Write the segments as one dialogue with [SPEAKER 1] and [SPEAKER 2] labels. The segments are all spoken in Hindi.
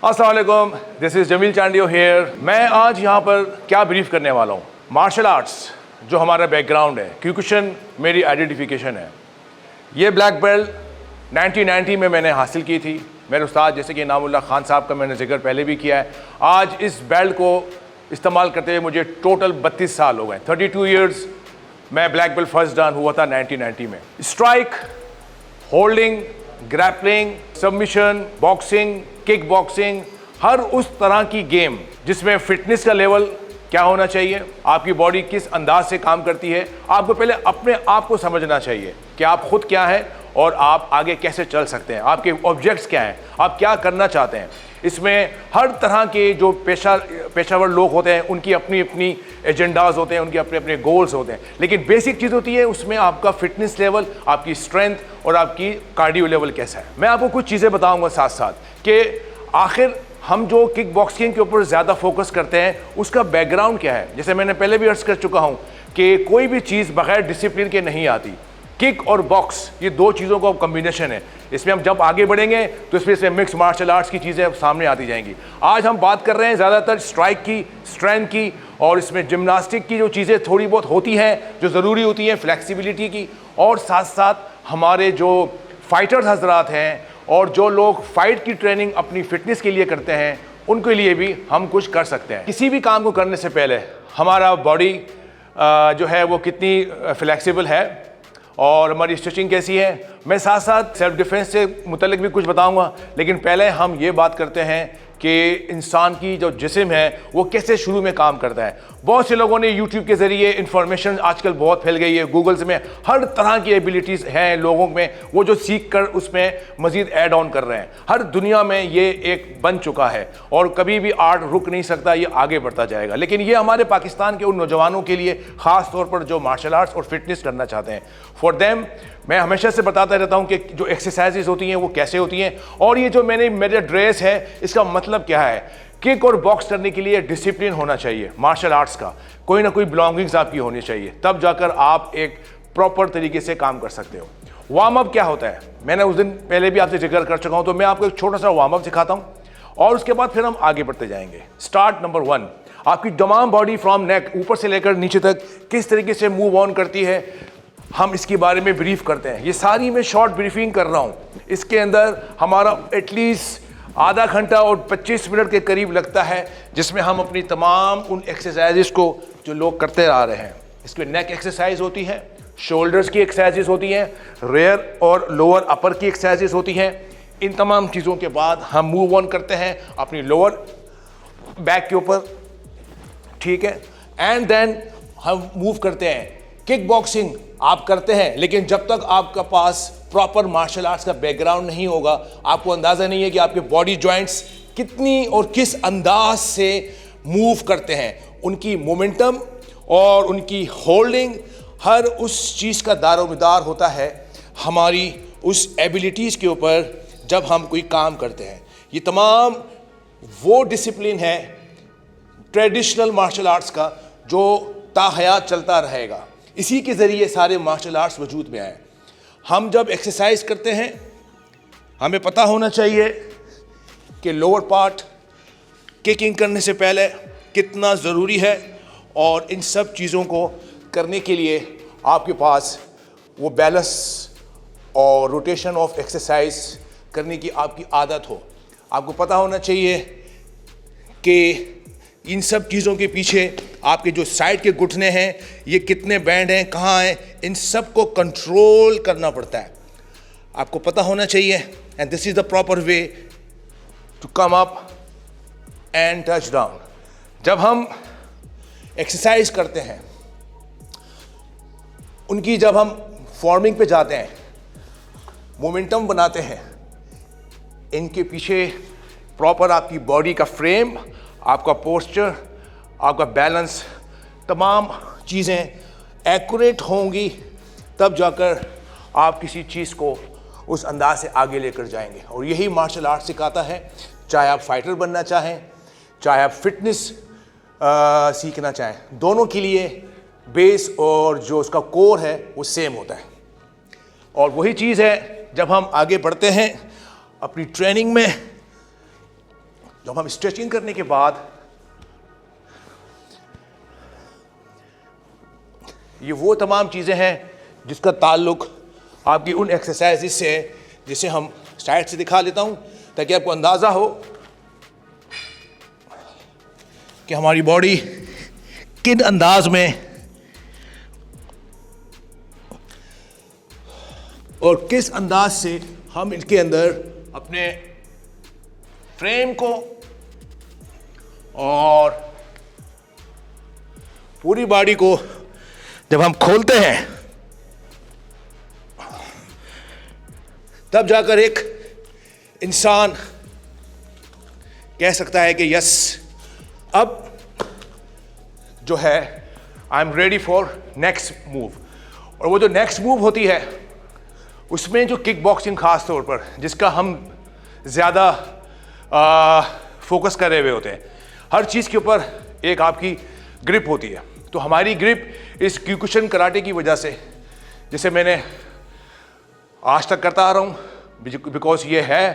[SPEAKER 1] अस्सलाम वालेकुम, this is Jamil Chandio here. मैं आज यहाँ पर क्या ब्रीफ करने वाला हूँ। मार्शल आर्ट्स जो हमारा बैकग्राउंड है, क्यूकुशन मेरी आइडेंटिफिकेशन है। ये ब्लैक बेल्ट 1990 में मैंने हासिल की थी। मेरे उस्ताद जैसे कि इनामुल्लाह खान साहब का मैंने जिक्र पहले भी किया है। आज इस बेल्ट को इस्तेमाल करते हुए मुझे टोटल 32 साल हो गए। 32 ईयर्स मैं ब्लैक बेल्ट फर्स्ट डान हुआ था 1990 में। Strike, holding, grappling, submission, boxing, kick boxing, हर उस तरह की गेम जिसमें फिटनेस का लेवल क्या होना चाहिए, आपकी बॉडी किस अंदाज से काम करती है, आपको पहले अपने आप को समझना चाहिए कि आप खुद क्या है और आप आगे कैसे चल सकते हैं, आपके ऑब्जेक्ट्स क्या हैं, आप क्या करना चाहते हैं। इसमें हर तरह के जो पेशावर लोग होते हैं उनकी अपनी अपनी एजेंडाज होते हैं, उनके अपने अपने गोल्स होते हैं, लेकिन बेसिक चीज़ होती है उसमें आपका फिटनेस लेवल, आपकी स्ट्रेंथ और आपकी कार्डियो लेवल कैसा है। मैं आपको कुछ चीज़ें बताऊंगा साथ साथ कि आखिर हम जो किक बॉक्सिंग के ऊपर ज़्यादा फोकस करते हैं उसका बैकग्राउंड क्या है। जैसे मैंने पहले भी अर्ज कर चुका हूँ कि कोई भी चीज़ बगैर डिसिप्लिन के नहीं आती। किक और बॉक्स ये दो चीज़ों का कॉम्बिनेशन है। इसमें हम जब आगे बढ़ेंगे तो इसमें से मिक्स मार्शल आर्ट्स की चीज़ें सामने आती जाएंगी। आज हम बात कर रहे हैं ज़्यादातर स्ट्राइक की, स्ट्रेंथ की, और इसमें जिम्नास्टिक की जो चीज़ें थोड़ी बहुत होती हैं जो ज़रूरी होती हैं, फ्लेक्सिबिलिटी की, और साथ साथ हमारे जो फाइटर्स हजरात हैं और जो लोग फाइट की ट्रेनिंग अपनी फिटनेस के लिए करते हैं उनके लिए भी हम कुछ कर सकते हैं। किसी भी काम को करने से पहले हमारा बॉडी जो है वो कितनी फ्लेक्सिबल है और हमारी स्ट्रेचिंग कैसी है, मैं साथ साथ सेल्फ डिफेंस से मुतल्लिक भी कुछ बताऊंगा। लेकिन पहले हम ये बात करते हैं कि इंसान की जो जिस्म है वो कैसे शुरू में काम करता है। बहुत से लोगों ने यूट्यूब के ज़रिए इंफॉर्मेशन आजकल बहुत फैल गई है, गूगल्स में हर तरह की एबिलिटीज़ हैं लोगों में, वो जो सीख कर उसमें मज़ीद ऐड ऑन कर रहे हैं। हर दुनिया में ये एक बन चुका है और कभी भी आर्ट रुक नहीं सकता, ये आगे बढ़ता जाएगा। लेकिन ये हमारे पाकिस्तान के उन नौजवानों के लिए ख़ास तौर पर जो मार्शल आर्ट्स और फिटनेस करना चाहते हैं, फॉर देम मैं हमेशा से बताता रहता हूं कि जो एक्सरसाइजेज होती हैं वो कैसे होती हैं। और ये जो मेरा ड्रेस है इसका मतलब क्या है। किक और बॉक्स करने के लिए डिसिप्लिन होना चाहिए। मार्शल आर्ट्स का कोई ना कोई बिलोंगिंग्स आपकी होनी चाहिए, तब जाकर आप एक प्रॉपर तरीके से काम कर सकते हो। वार्म अप क्या होता है, मैंने उस दिन पहले भी आपसे जिक्र कर चुका हूं, तो मैं आपको एक छोटा सा वार्म अप सिखाता हूं और उसके बाद फिर हम आगे बढ़ते जाएंगे। स्टार्ट नंबर 1, आपकी तमाम बॉडी फ्रॉम नेक ऊपर से लेकर नीचे तक किस तरीके से मूव ऑन करती है, हम इसके बारे में ब्रीफ करते हैं। ये सारी मैं शॉर्ट ब्रीफिंग कर रहा हूँ। इसके अंदर हमारा एटलीस्ट आधा घंटा और 25 मिनट के करीब लगता है, जिसमें हम अपनी तमाम उन एक्सरसाइजेस को जो लोग करते आ रहे हैं, इसमें नेक एक्सरसाइज होती है, शोल्डर्स की एक्सरसाइजेस होती हैं, रेयर और लोअर अपर की एक्सरसाइजेस होती हैं। इन तमाम चीज़ों के बाद हम मूव ऑन करते हैं अपनी लोअर बैक के ऊपर, ठीक है, एंड देन हम मूव करते हैं। किक बॉक्सिंग आप करते हैं, लेकिन जब तक आपका पास प्रॉपर मार्शल आर्ट्स का बैकग्राउंड नहीं होगा, आपको अंदाज़ा नहीं है कि आपके बॉडी जॉइंट्स कितनी और किस अंदाज से मूव करते हैं, उनकी मोमेंटम और उनकी होल्डिंग, हर उस चीज़ का दारोमदार होता है हमारी उस एबिलिटीज़ के ऊपर जब हम कोई काम करते हैं। ये तमाम वो डिसिप्लिन है ट्रेडिशनल मार्शल आर्ट्स का जो ताहयात चलता रहेगा। इसी के ज़रिए सारे मार्शल आर्ट्स वजूद में आए। हम जब एक्सरसाइज करते हैं हमें पता होना चाहिए कि लोअर पार्ट किकिंग करने से पहले कितना ज़रूरी है, और इन सब चीज़ों को करने के लिए आपके पास वो बैलेंस और रोटेशन ऑफ एक्सरसाइज करने की आपकी आदत हो। आपको पता होना चाहिए कि इन सब चीज़ों के पीछे आपके जो साइड के घुटने हैं ये कितने बैंड हैं, कहाँ हैं, इन सब को कंट्रोल करना पड़ता है। आपको पता होना चाहिए, and this is the proper way to come up and touch down. जब हम एक्सरसाइज करते हैं उनकी, जब हम फॉर्मिंग पे जाते हैं, मोमेंटम बनाते हैं, इनके पीछे प्रॉपर आपकी बॉडी का फ्रेम, आपका पोस्चर, आपका बैलेंस, तमाम चीज़ें एक्यूरेट होंगी, तब जाकर आप किसी चीज़ को उस अंदाज से आगे लेकर जाएंगे। और यही मार्शल आर्ट सिखाता है, चाहे आप फाइटर बनना चाहें, चाहे आप फिटनेस सीखना चाहें, दोनों के लिए बेस और जो उसका कोर है वो सेम होता है। और वही चीज़ है जब हम आगे बढ़ते हैं अपनी ट्रेनिंग में, जब हम स्ट्रेचिंग करने के बाद ये वो तमाम चीज़ें हैं जिसका ताल्लुक आपकी उन एक्सरसाइज से है जिसे हम साइड से दिखा लेता हूं ताकि आपको अंदाज़ा हो कि हमारी बॉडी किन अंदाज में और किस अंदाज से हम इनके अंदर अपने फ्रेम को और पूरी बॉडी को जब हम खोलते हैं तब जाकर एक इंसान कह सकता है कि यस, अब जो है I am ready for next move. और वो जो नेक्स्ट मूव होती है उसमें जो किक बॉक्सिंग खास तौर पर जिसका हम ज़्यादा फोकस करे हुए होते हैं, हर चीज़ के ऊपर एक आपकी ग्रिप होती है। तो हमारी ग्रिप इस क्यूकुशन कराटे की वजह से, जिसे मैंने आज तक करता आ रहा हूँ, बिकॉज ये है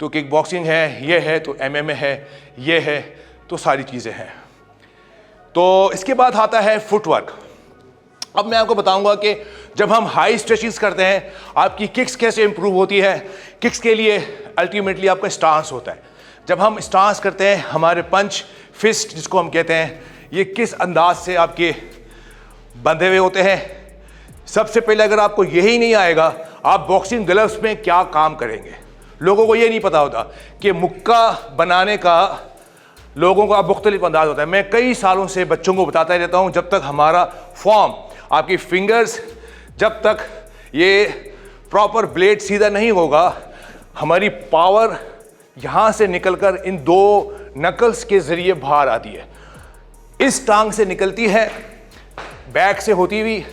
[SPEAKER 1] तो किक बॉक्सिंग है, ये है तो MMA है, ये है तो सारी चीज़ें हैं। तो इसके बाद आता है फुटवर्क। अब मैं आपको बताऊंगा कि जब हम हाई स्ट्रेचिंग्स करते हैं आपकी किक्स कैसे इंप्रूव होती है। किक्स के लिए अल्टीमेटली आपका स्टांस होता है। जब हम स्टांस करते हैं, हमारे पंच फिस्ट जिसको हम कहते हैं, ये किस अंदाज से आपके बंधे हुए होते हैं। सबसे पहले अगर आपको यही नहीं आएगा, आप बॉक्सिंग ग्लव्स में क्या काम करेंगे। लोगों को ये नहीं पता होता कि मुक्का बनाने का लोगों का मुख्तलिफ अंदाज होता है। मैं कई सालों से बच्चों को बताता रहता हूँ, जब तक हमारा फॉर्म, आपकी फिंगर्स, जब तक ये प्रॉपर ब्लेड सीधा नहीं होगा, हमारी पावर यहाँ से निकलकर इन दो नकल्स के ज़रिए बाहर आती है। इस टांग से निकलती है, बैक से होती हुई,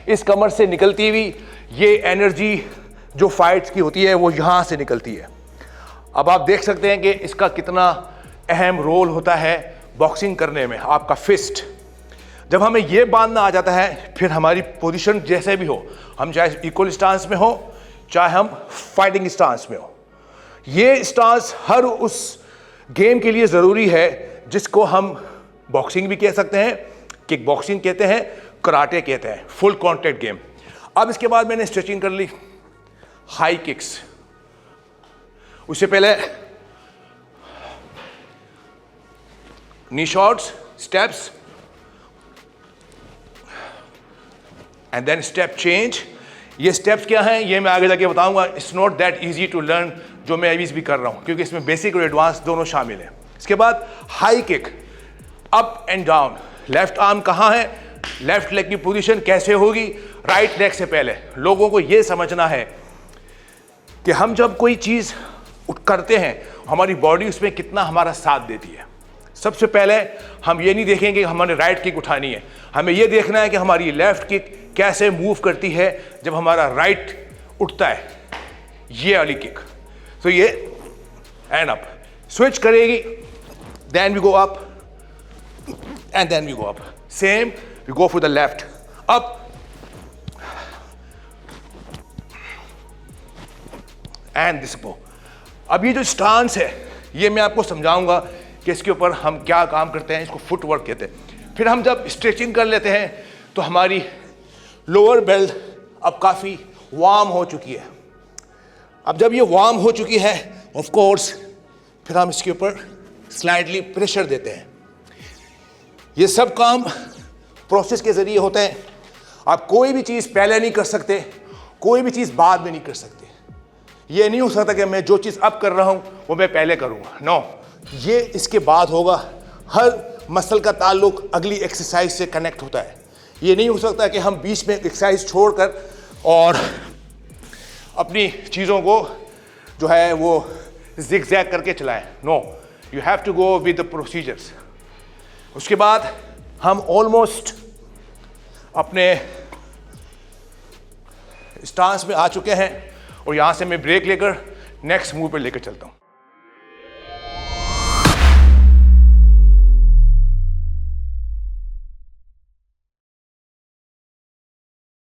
[SPEAKER 1] इस कमर से निकलती हुई, ये एनर्जी जो फाइट्स की होती है वो यहाँ से निकलती है। अब आप देख सकते हैं कि इसका कितना अहम रोल होता है बॉक्सिंग करने में। आपका फिस्ट जब हमें ये बांधना आ जाता है, फिर हमारी पोजीशन जैसे भी हो, हम चाहे इक्वल स्टांस में हो चाहे हम फाइटिंग स्टांस में हो, ये स्टांस हर उस गेम के लिए ज़रूरी है जिसको हम बॉक्सिंग भी कह सकते हैं, किक बॉक्सिंग कहते हैं, कराटे कहते हैं, फुल कॉन्टैक्ट गेम। अब इसके बाद मैंने स्ट्रेचिंग कर ली, हाई किक्स। उससे पहले knee shots, steps and then step change. ये स्टेप्स क्या हैं ये मैं आगे जाके बताऊंगा। It's not that easy to learn, जो मैं अभी भी कर रहा हूं, क्योंकि इसमें बेसिक और एडवांस दोनों शामिल हैं। इसके बाद high kick, up and down. Left arm कहाँ है, लेफ्ट लेग की पोजीशन कैसे होगी, राइट लेग से पहले। लोगों को ये समझना है कि हम जब कोई चीज़ करते हैं, हमारी बॉडी उसमें कितना हमारा साथ देती है। सबसे पहले हम ये नहीं देखेंगे कि हमने राइट किक उठानी है, हमें ये देखना है कि हमारी लेफ्ट किक कैसे मूव करती है जब हमारा राइट उठता है, ये वाली किक। तो ये एंड अप स्विच करेगी, then we go up and then we go up, same we go for the left, up and this go. अब ये जो स्टांस है ये मैं आपको समझाऊंगा कि इसके ऊपर हम क्या काम करते हैं, इसको फुटवर्क कहते हैं। फिर हम जब स्ट्रेचिंग कर लेते हैं तो हमारी लोअर बेल्ट अब काफ़ी वार्म हो चुकी है। अब जब ये वार्म हो चुकी है, ऑफ कोर्स फिर हम इसके ऊपर स्लाइडली प्रेशर देते हैं। ये सब काम प्रोसेस के ज़रिए होते हैं। आप कोई भी चीज़ पहले नहीं कर सकते, कोई भी चीज़ बाद में नहीं कर सकते। ये नहीं हो सकता कि मैं जो चीज़ अब कर रहा हूँ वो मैं पहले करूँगा, नो, ये इसके बाद होगा। हर मसल का ताल्लुक अगली एक्सरसाइज से कनेक्ट होता है। ये नहीं हो सकता कि हम बीच में एक्सरसाइज छोड़कर और अपनी चीज़ों को जो है वो जिग-जैग करके चलाएं। No, you have to go with the procedures. उसके बाद हम ऑलमोस्ट अपने स्टांस में आ चुके हैं और यहाँ से मैं ब्रेक लेकर नेक्स्ट मूव पर लेकर चलता हूँ।